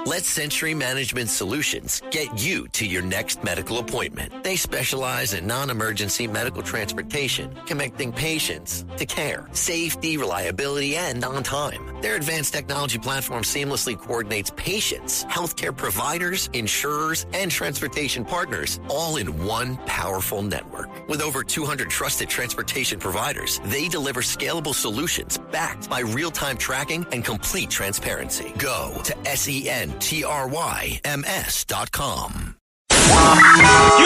Let Century Management Solutions get you to your next medical appointment. They specialize in non-emergency medical transportation, connecting patients to care, safety, reliability, and on time. Their advanced technology platform seamlessly coordinates patients, healthcare providers, insurers, and transportation partners all in one powerful network. With over 200 trusted transportation providers, they deliver scalable solutions backed by real-time tracking and complete transparency. Go to SENTRYMS.com. Excuse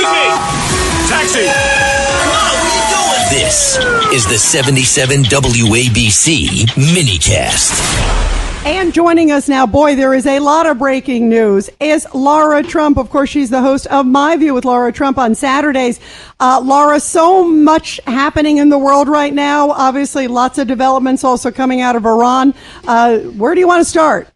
me! Taxi! Come on, what are you doing? This is the 77 WABC minicast. And joining us now, boy, there is a lot of breaking news, is Lara Trump. Of course, she's the host of My View with Lara Trump on Saturdays. Lara, so much happening in the world right now. Obviously, lots of developments also coming out of Iran. Where do you want to start?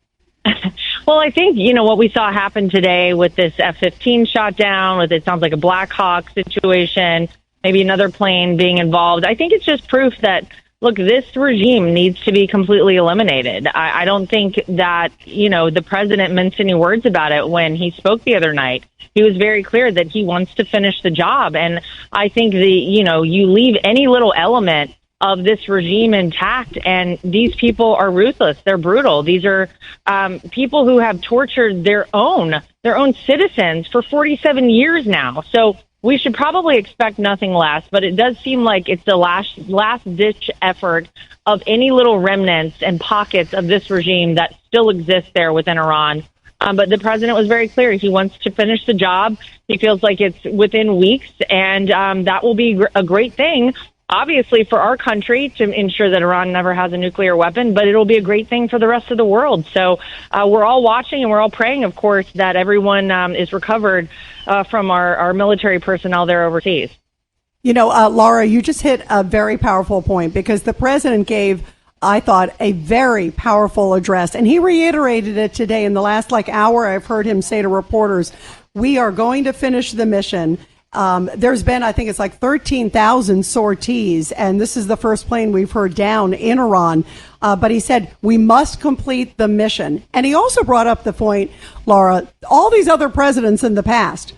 Well, I think, what we saw happen today with this F-15 shot down, with it sounds like a Black Hawk situation, maybe another plane being involved. I think it's just proof that, look, this regime needs to be completely eliminated. I don't think that, the president minced any words about it when he spoke the other night. He was very clear that he wants to finish the job. And I think you leave any little element of this regime intact, and these people are ruthless. They're brutal. These are people who have tortured their own citizens for 47 years now. So we should probably expect nothing less, but it does seem like it's the last-ditch effort of any little remnants and pockets of this regime that still exist there within Iran. But the president was very clear. He wants to finish the job. He feels like it's within weeks, and that will be a great thing, obviously, for our country to ensure that Iran never has a nuclear weapon, but it'll be a great thing for the rest of the world. So we're all watching and we're all praying, of course, that everyone is recovered from our military personnel there overseas. Lara, you just hit a very powerful point, because the president gave, I thought, a very powerful address, and he reiterated it today in the last hour. I've heard him say to reporters, we are going to finish the mission. There's been, I think it's 13,000 sorties, and this is the first plane we've heard down in Iran. But he said, we must complete the mission. And he also brought up the point, Lara, all these other presidents in the past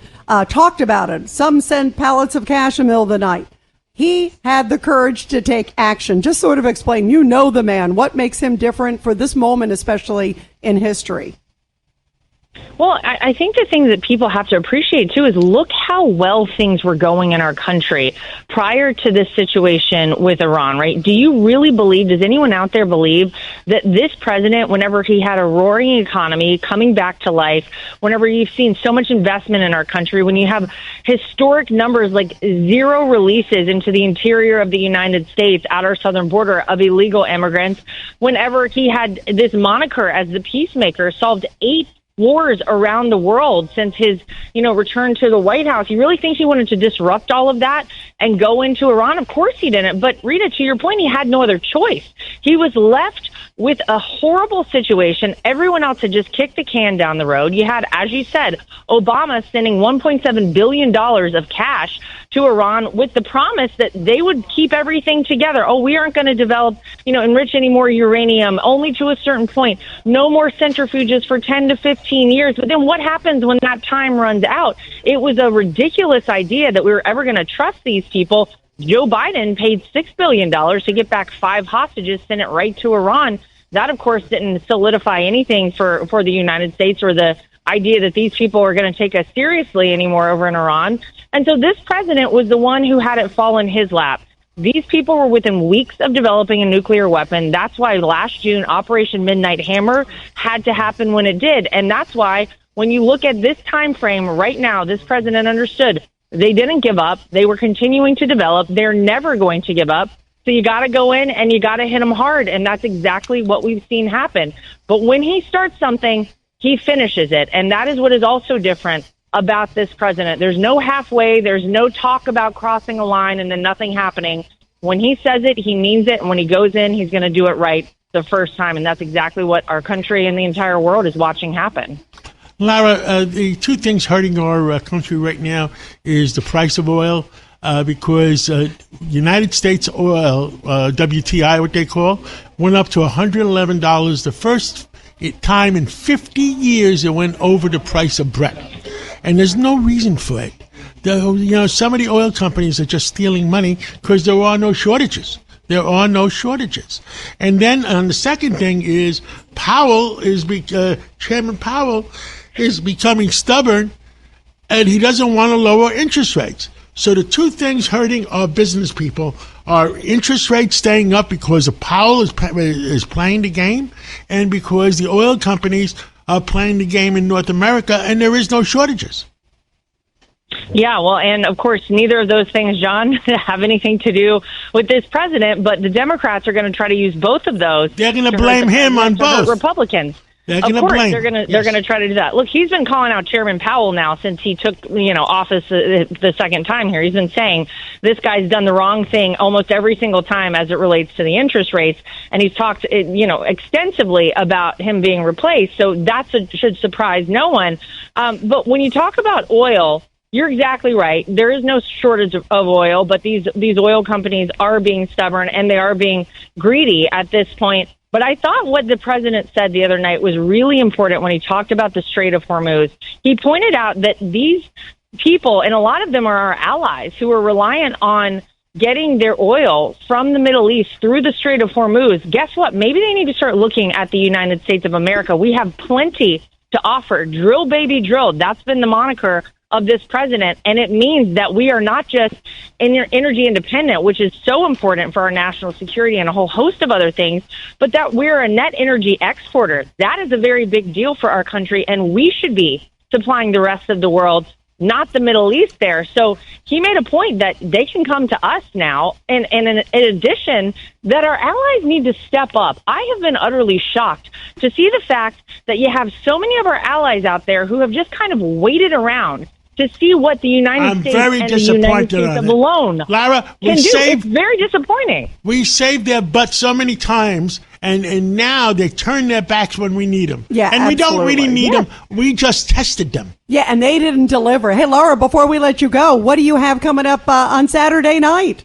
talked about it. Some sent pallets of cash in the middle of the night. He had the courage to take action. Just sort of explain, the man, what makes him different for this moment, especially in history. Well, I think the thing that people have to appreciate, too, is look how well things were going in our country prior to this situation with Iran, right? Do you really believe, does anyone out there believe that this president, whenever he had a roaring economy coming back to life, whenever you've seen so much investment in our country, when you have historic numbers like zero releases into the interior of the United States at our southern border of illegal immigrants, whenever he had this moniker as the peacemaker, solved 8 wars around the world since his, return to the White House. You really think he wanted to disrupt all of that and go into Iran? Of course he didn't. But Rita, to your point, he had no other choice. He was left with a horrible situation. Everyone else had just kicked the can down the road. You had, as you said, Obama sending $1.7 billion of cash to Iran with the promise that they would keep everything together. Oh, we aren't going to develop, enrich any more uranium, only to a certain point. No more centrifuges for 10 to 15 years. But then what happens when that time runs out? It was a ridiculous idea that we were ever going to trust these people. Joe Biden paid $6 billion to get back 5 hostages, sent it right to Iran. That, of course, didn't solidify anything for the United States or the idea that these people are going to take us seriously anymore over in Iran. And so this president was the one who had it fall in his lap. These people were within weeks of developing a nuclear weapon. That's why last June, Operation Midnight Hammer had to happen when it did. And that's why when you look at this time frame right now, this president understood they didn't give up. They were continuing to develop. They're never going to give up. So you got to go in and you got to hit them hard. And that's exactly what we've seen happen. But when he starts something, he finishes it. And that is what is also different about this president. There's no halfway. There's no talk about crossing a line and then nothing happening. When he says it, he means it. And when he goes in, he's going to do it right the first time. And that's exactly what our country and the entire world is watching happen. Lara, the two things hurting our country right now is the price of oil. Because United States oil, WTI, what they call, went up to $111 the first time in 50 years it went over the price of Brent. And there's no reason for it. Some of the oil companies are just stealing money because there are no shortages. There are no shortages. And then the second thing is Chairman Powell is becoming stubborn, and he doesn't want to lower interest rates. So the two things hurting our business people are interest rates staying up because Powell is playing the game, and because the oil companies are playing the game in North America, and there is no shortages. Yeah, well, and of course, neither of those things, John, have anything to do with this president, but the Democrats are going to try to use both of those. They're going to blame him on both. Republicans. They're going to try to do that. Look, he's been calling out Chairman Powell now since he took office the second time here. He's been saying this guy's done the wrong thing almost every single time as it relates to the interest rates, and he's talked extensively about him being replaced. So that should surprise no one. But when you talk about oil, you're exactly right. There is no shortage of oil, but these oil companies are being stubborn and they are being greedy at this point. But I thought what the president said the other night was really important when he talked about the Strait of Hormuz. He pointed out that these people, and a lot of them are our allies, who are reliant on getting their oil from the Middle East through the Strait of Hormuz. Guess what? Maybe they need to start looking at the United States of America. We have plenty to offer. Drill, baby, drill. That's been the moniker of this president, and it means that we are not just energy independent, which is so important for our national security and a whole host of other things, but that we're a net energy exporter. That is a very big deal for our country, and we should be supplying the rest of the world, not the Middle East there. So he made a point that they can come to us now, and in addition, that our allies need to step up. I have been utterly shocked to see the fact that you have so many of our allies out there who have just kind of waited around to see what the United States and the United States alone Lara, can do. It's very disappointing. We saved their butts so many times, and now they turn their backs when we need them. Yeah, and absolutely. We don't really need them. We just tested them. Yeah, and they didn't deliver. Hey, Lara, before we let you go, what do you have coming up on Saturday night?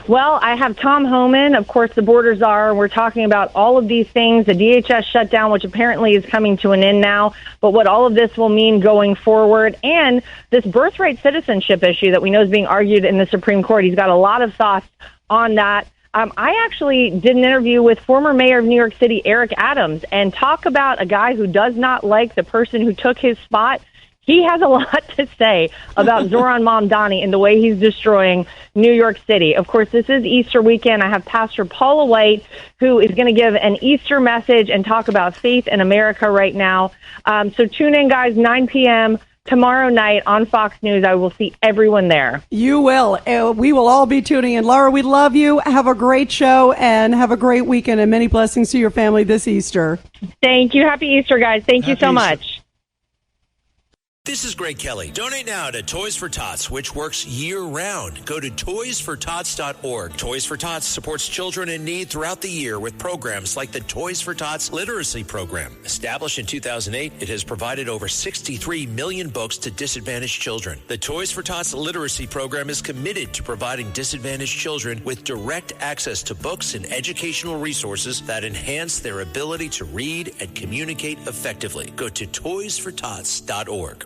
Well, I have Tom Homan, of course, the border czar. We're talking about all of these things, the DHS shutdown, which apparently is coming to an end now, but what all of this will mean going forward, and this birthright citizenship issue that we know is being argued in the Supreme Court. He's got a lot of thoughts on that. I actually did an interview with former mayor of New York City, Eric Adams, and talk about a guy who does not like the person who took his spot. He has a lot to say about Zoran Mamdani and the way he's destroying New York City. Of course, this is Easter weekend. I have Pastor Paula White, who is going to give an Easter message and talk about faith in America right now. So tune in, guys, 9 p.m. tomorrow night on Fox News. I will see everyone there. You will. We will all be tuning in. Lara, we love you. Have a great show and have a great weekend and many blessings to your family this Easter. Thank you. Happy Easter, guys. Thank you so much. This is Greg Kelly. Donate now to Toys for Tots, which works year-round. Go to toysfortots.org. Toys for Tots supports children in need throughout the year with programs like the Toys for Tots Literacy Program. Established in 2008, it has provided over 63 million books to disadvantaged children. The Toys for Tots Literacy Program is committed to providing disadvantaged children with direct access to books and educational resources that enhance their ability to read and communicate effectively. Go to toysfortots.org.